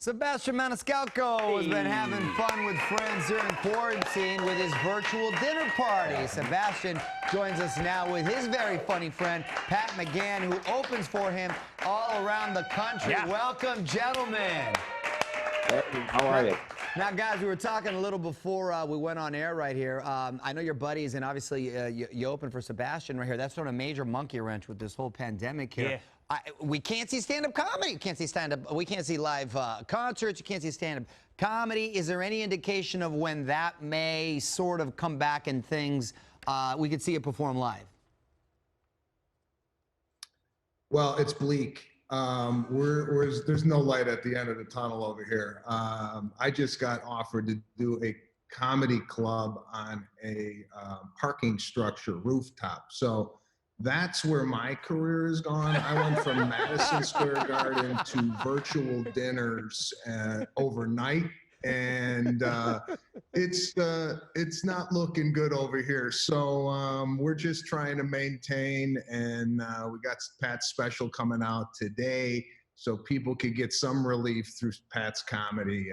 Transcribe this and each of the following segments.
Sebastian Maniscalco has been having fun with friends during quarantine with his virtual dinner party. Sebastian joins us now with his very funny friend, Pat McGann, who opens for him all around the country. Welcome, gentlemen. Hey, how are you? Now, guys, we were talking a little before we went on air right here. I know your buddies, and obviously you open for Sebastian right here. That's sort of a major monkey wrench with this whole pandemic here. We can't see stand-up comedy. We can't see stand-up. We can't see live concerts. You can't see stand-up comedy. Is there any indication of when that may sort of come back and things we could see you perform live? Well, it's bleak. There's no light at the end of the tunnel over here. I just got offered to do a comedy club on a parking structure rooftop. So that's where my career has gone. I went from Madison Square Garden to virtual dinners overnight, and it's not looking good over here. So we're just trying to maintain, and we got Pat's special coming out today, so people could get some relief through Pat's comedy.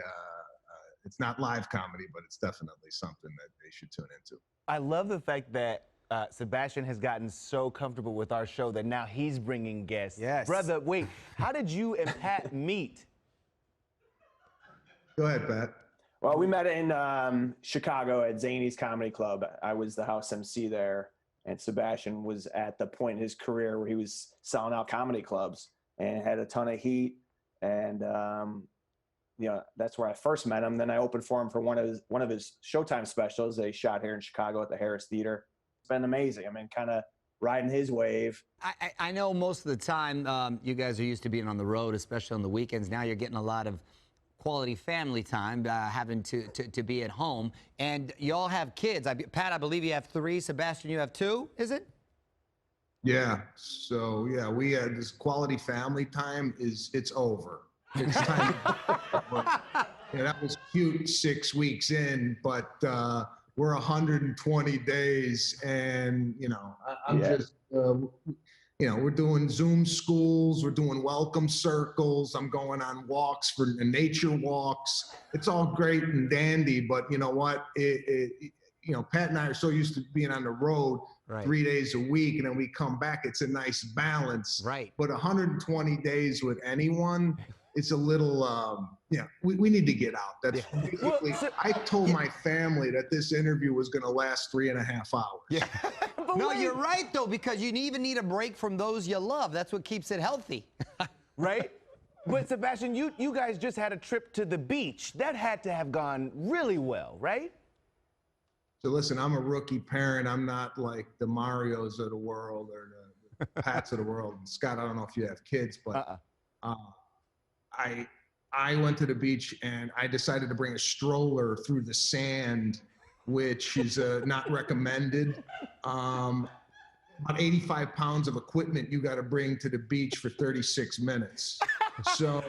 It's not live comedy, but it's definitely something that they should tune into. I love the fact that Sebastian has gotten so comfortable with our show that now he's bringing guests. Yes. Brother, wait, how did you and Pat meet? Go ahead, Pat. Well, we met in Chicago at Zany's Comedy Club. I was the house MC there, and Sebastian was at the point in his career where he was selling out comedy clubs and had a ton of heat. And you know, that's where I first met him. Then I opened for him for one of his Showtime specials they shot here in Chicago at the Harris Theater. It's been amazing. I mean, kind of riding his wave. I know most of the time you guys are used to being on the road, especially on the weekends. Now you're getting a lot of quality family time, having to be at home. And you all have kids. Pat, I believe you have 3. Sebastian, you have 2, is it? Yeah. So, yeah, we had this quality family time it's over. It's time. Yeah, that was cute 6 weeks in, but we're 120 days, and I'm just we're doing Zoom schools, we're doing welcome circles, I'm going on walks for nature walks. It's all great and dandy, but you know what? Pat and I are so used to being on the road 3 days a week, and then we come back. It's a nice balance. Right. But 120 days with anyone, it's a little, we need to get out. That's basically, I told my family that this interview was going to last 3.5 hours. Yeah. No, you're right, though, because you even need a break from those you love. That's what keeps it healthy. Right? But Sebastian, you guys just had a trip to the beach. That had to have gone really well, right? So listen, I'm a rookie parent. I'm not like the Marios of the world or the Pats of the world. And Scott, I don't know if you have kids, but I went to the beach and I decided to bring a stroller through the sand, which is not recommended. About 85 pounds of equipment you got to bring to the beach for 36 minutes. So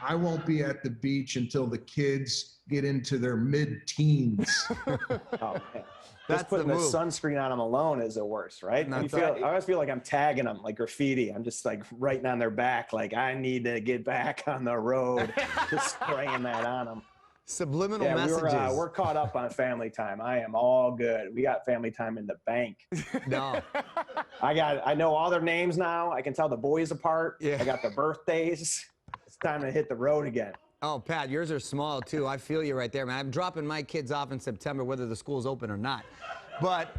I won't be at the beach until the kids get into their mid-teens. Oh, man. That's Just putting the move. sunscreen on them alone is the worst, right? I always feel like I'm tagging them like graffiti. I'm just like writing on their back, like I need to get back on the road, just spraying that on them. Subliminal messages. We're caught up on family time. I am all good. We got family time in the bank. No. I know all their names now. I can tell the boys apart. Yeah. I got their birthdays. It's time to hit the road again. Oh, Pat, yours are small, too. I feel you right there, man. I'm dropping my kids off in September, whether the school's open or not. But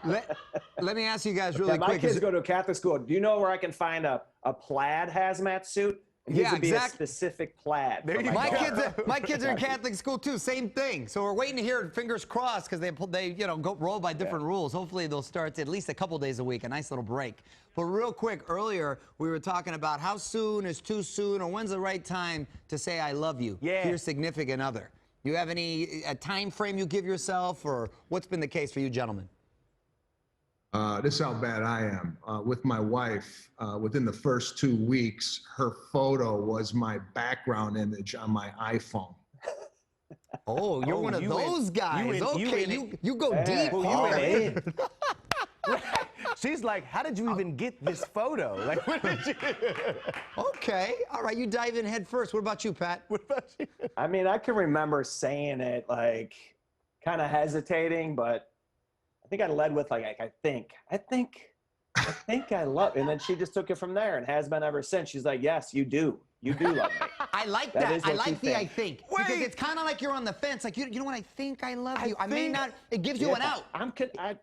let me ask you guys really quick. My kids go to a Catholic school. Do you know where I can find a plaid hazmat suit? It needs to be a specific plaid. My kids are in Catholic school too. Same thing. So we're waiting to hear, fingers crossed, because they go roll by different rules. Hopefully they'll start at least a couple days a week. A nice little break. But real quick, earlier we were talking about how soon is too soon, or when's the right time to say I love you to your significant other. You have a time frame you give yourself, or what's been the case for you gentlemen? This is how bad I am. With my wife, within the first 2 weeks, her photo was my background image on my iPhone. Oh, you're one of those guys. Okay, you go deep. Well, She's like, how did you even get this photo? Like, what did you? Okay, all right, you dive in head first. What about you, Pat? What about you? I mean, I can remember saying it, like, kind of hesitating, but I think I led with, like, I think I love, and then she just took it from there and has been ever since. She's like, yes, you do love me. I like That that. is I what like you the I think. think. Because Wait. it's kind of like you're on the fence. Like, you know what? I think I love you. I may think- not. It gives you an out.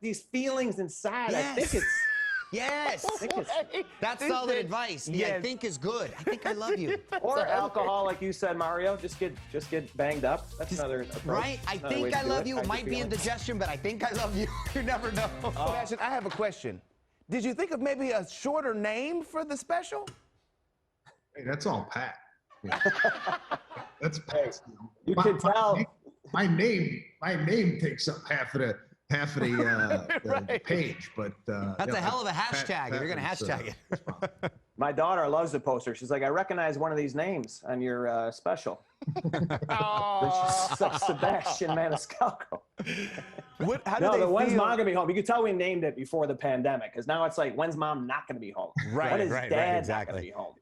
These feelings inside. I think Yes. it's. Yes. That's This solid is- advice. The I yes. think is good. I think I love you. Or alcohol, like you said, Mario. Just get banged up. That's another approach. Right? I Another way think to I do love you. It Hide might your be feelings. indigestion, but I think I love you. You never know. Sebastian, I have a question. Did you think of maybe a shorter name for the special? Hey, that's all Pat. Yeah. That's Pat. You can tell. My name takes up half of the Right. page, but That's a hell of a hashtag. If you're gonna hashtag it. My daughter loves the poster. She's like, I recognize one of these names on your special. Oh. It's like Sebastian Maniscalco. How do No, they the when's feel? mom gonna be home? You could tell we named it before the pandemic, because now it's like, when's mom not gonna be home? Right, When is right, dad exactly. not gonna be home?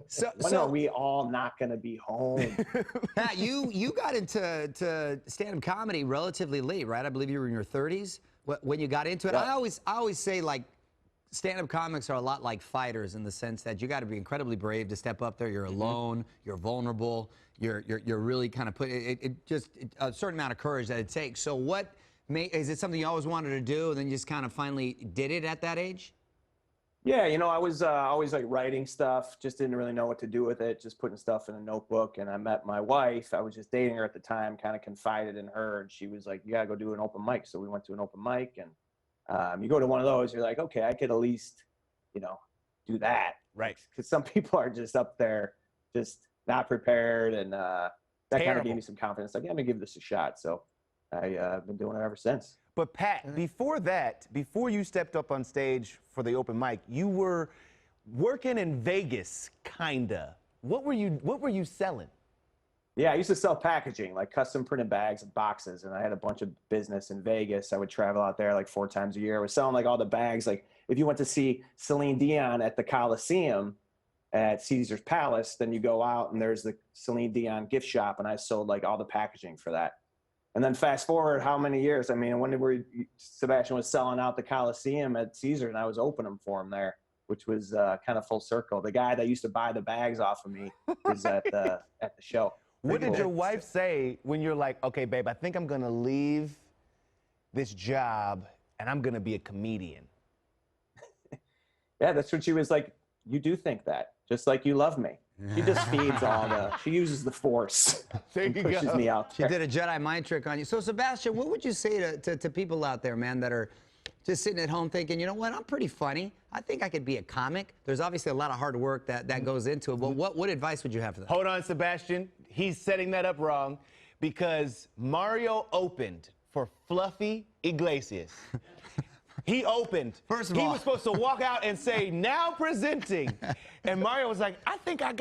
So, When are we all not gonna be home? Pat, you got into stand-up comedy relatively late, right? I believe you were in your 30s when you got into it. Yeah. I always say, like, stand-up comics are a lot like fighters in the sense that you got to be incredibly brave to step up there. You're alone. You're vulnerable. You're really kind of a certain amount of courage that it takes. So is it something you always wanted to do and then you just kind of finally did it at that age? Yeah, I was always like writing stuff, just didn't really know what to do with it, just putting stuff in a notebook. And I met my wife. I was just dating her at the time, kind of confided in her, and she was like, you gotta go do an open mic. So we went to an open mic, and you go to one of those, you're like, okay, I could at least, do that. Right. Because some people are just up there, just not prepared. And that kind of Terrible. gave me some confidence. Like, yeah, I'm gonna give this a shot. So I've been doing it ever since. But Pat, before you stepped up on stage for the open mic, you were working in Vegas, kinda. What were you selling? Yeah, I used to sell packaging, like custom printed bags and boxes, and I had a bunch of business in Vegas. I would travel out there like 4 times a year. I was selling like all the bags. Like if you went to see Celine Dion at the Coliseum at Caesar's Palace, then you go out and there's the Celine Dion gift shop, and I sold like all the packaging for that. And then fast forward how many years? I mean, when Sebastian was selling out the Coliseum at Caesar, and I was opening for him there, which was kind of full circle. The guy that used to buy the bags off of me is at the show. What did Pretty your cool. wife say when you're like, okay, babe, I think I'm gonna leave this job and I'm gonna be a comedian? Yeah, that's what she was like. You do think that, just like you love me. She just feeds she uses the force. There and you pushes go. me out She there. did a Jedi mind trick on you. So, Sebastian, what would you say to people out there, man, that are just sitting at home thinking, you know what, I'm pretty funny. I think I could be a comic. There's obviously a lot of hard work that goes into it. But what advice would you have for them? Hold on, Sebastian. He's setting that up wrong because Mario opened for Fluffy Iglesias. He opened. First of he all- was supposed to walk out and say, now presenting. And Mario was like, I think I've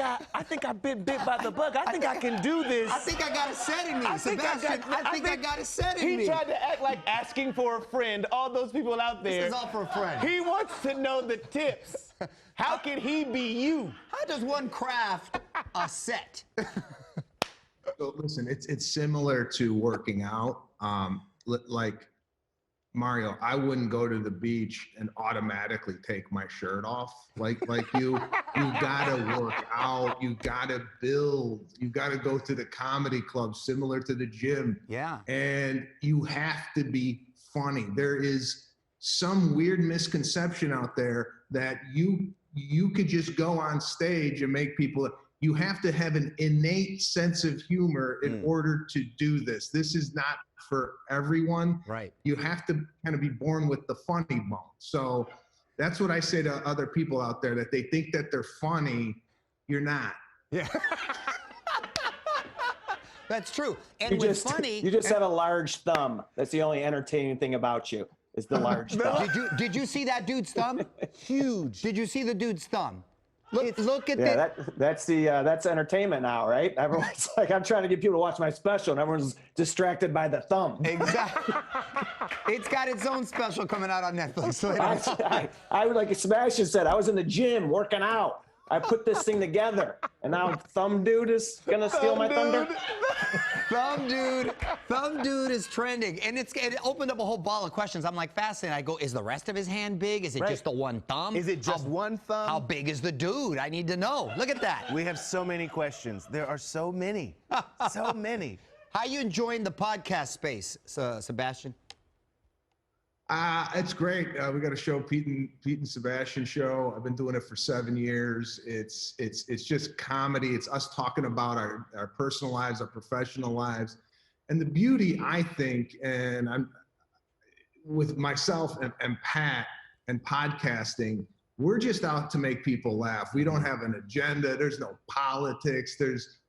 been bit by the bug. I think I can do this. I think I got a set in me, Sebastian. I think I got a set in me. He tried to act like asking for a friend. All those people out there. This is all for a friend. He wants to know the tips. How can he be you? How does one craft a set? So listen, it's similar to working out. Like Mario, I wouldn't go to the beach and automatically take my shirt off. Like you gotta work out, you gotta build, you gotta go to the comedy club, similar to the gym. Yeah. And you have to be funny. There is some weird misconception out there that you could just go on stage and make people. You have to have an innate sense of humor in order to do this. This is not for everyone. Right. You have to kind of be born with the funny bone. So that's what I say to other people out there, that they think that they're funny. You're not. Yeah. That's true. And what's funny. You just have a large thumb. That's the only entertaining thing about you, is the large thumb. Did you see that dude's thumb? Huge. Did you see the dude's thumb? Look at Yeah, this. that's entertainment now, right? Everyone's like, I'm trying to get people to watch my special, and everyone's distracted by the thumb. Exactly. It's got its own special coming out on Netflix later. I would, like Sebastian said, I was in the gym working out. I put this thing together, and now Thumb Dude is gonna steal my thunder. Thumb Dude is trending, and it opened up a whole ball of questions. I'm like fascinated. I go, is the rest of his hand big? Is it just the one thumb? Is it just one thumb? How big is the dude? I need to know. Look at that. We have so many questions. There are so many, so many. How you enjoying the podcast space, Sebastian? It's great. We got a show, Pete and Sebastian show. I've been doing it for 7 years. It's just comedy. It's us talking about our personal lives, our professional lives. And the beauty, I think, and I'm with myself and Pat and podcasting, we're just out to make people laugh. We don't have an agenda. There's no politics. There's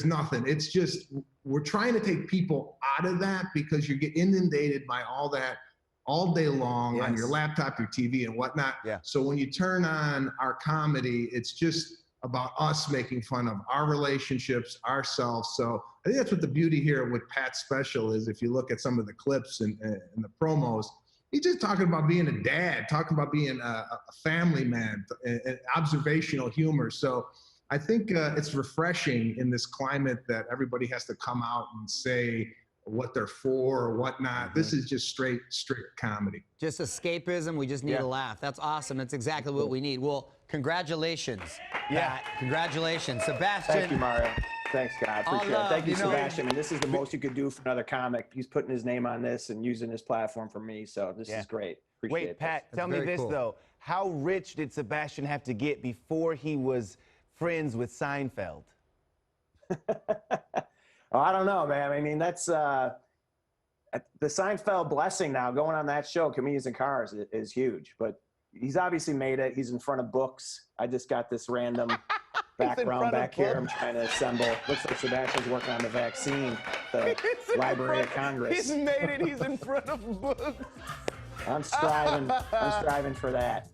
nothing. It's just, we're trying to take people out of that because you get inundated by all that all day long on your laptop, your TV, and whatnot. Yeah. So when you turn on our comedy, it's just about us making fun of our relationships, ourselves. So I think that's what the beauty here with Pat's special is. If you look at some of the clips and the promos, he's just talking about being a dad, talking about being a family man, and observational humor. So I think it's refreshing in this climate that everybody has to come out and say what they're for or whatnot. This is just straight comedy. Just escapism. We just need a laugh. That's awesome. That's exactly what we need. Well, congratulations. Pat. Congratulations. Sebastian. Thank you, Mario. Thanks, God. Appreciate it. Thank you, you know, Sebastian. I mean, this is the most you could do for another comic. He's putting his name on this and using his platform for me. So this is great. Appreciate it. Wait, Pat, tell me very this, cool. though. How rich did Sebastian have to get before he was friends with Seinfeld? Oh, I don't know, man. I mean, that's the Seinfeld blessing now. Going on that show, Comedians in Cars, is huge. But he's obviously made it. He's in front of books. I just got this random background back here. I'm trying to assemble. Looks like Sebastian's working on the vaccine, the Library of Congress. He's made it. He's in front of books. I'm striving for that.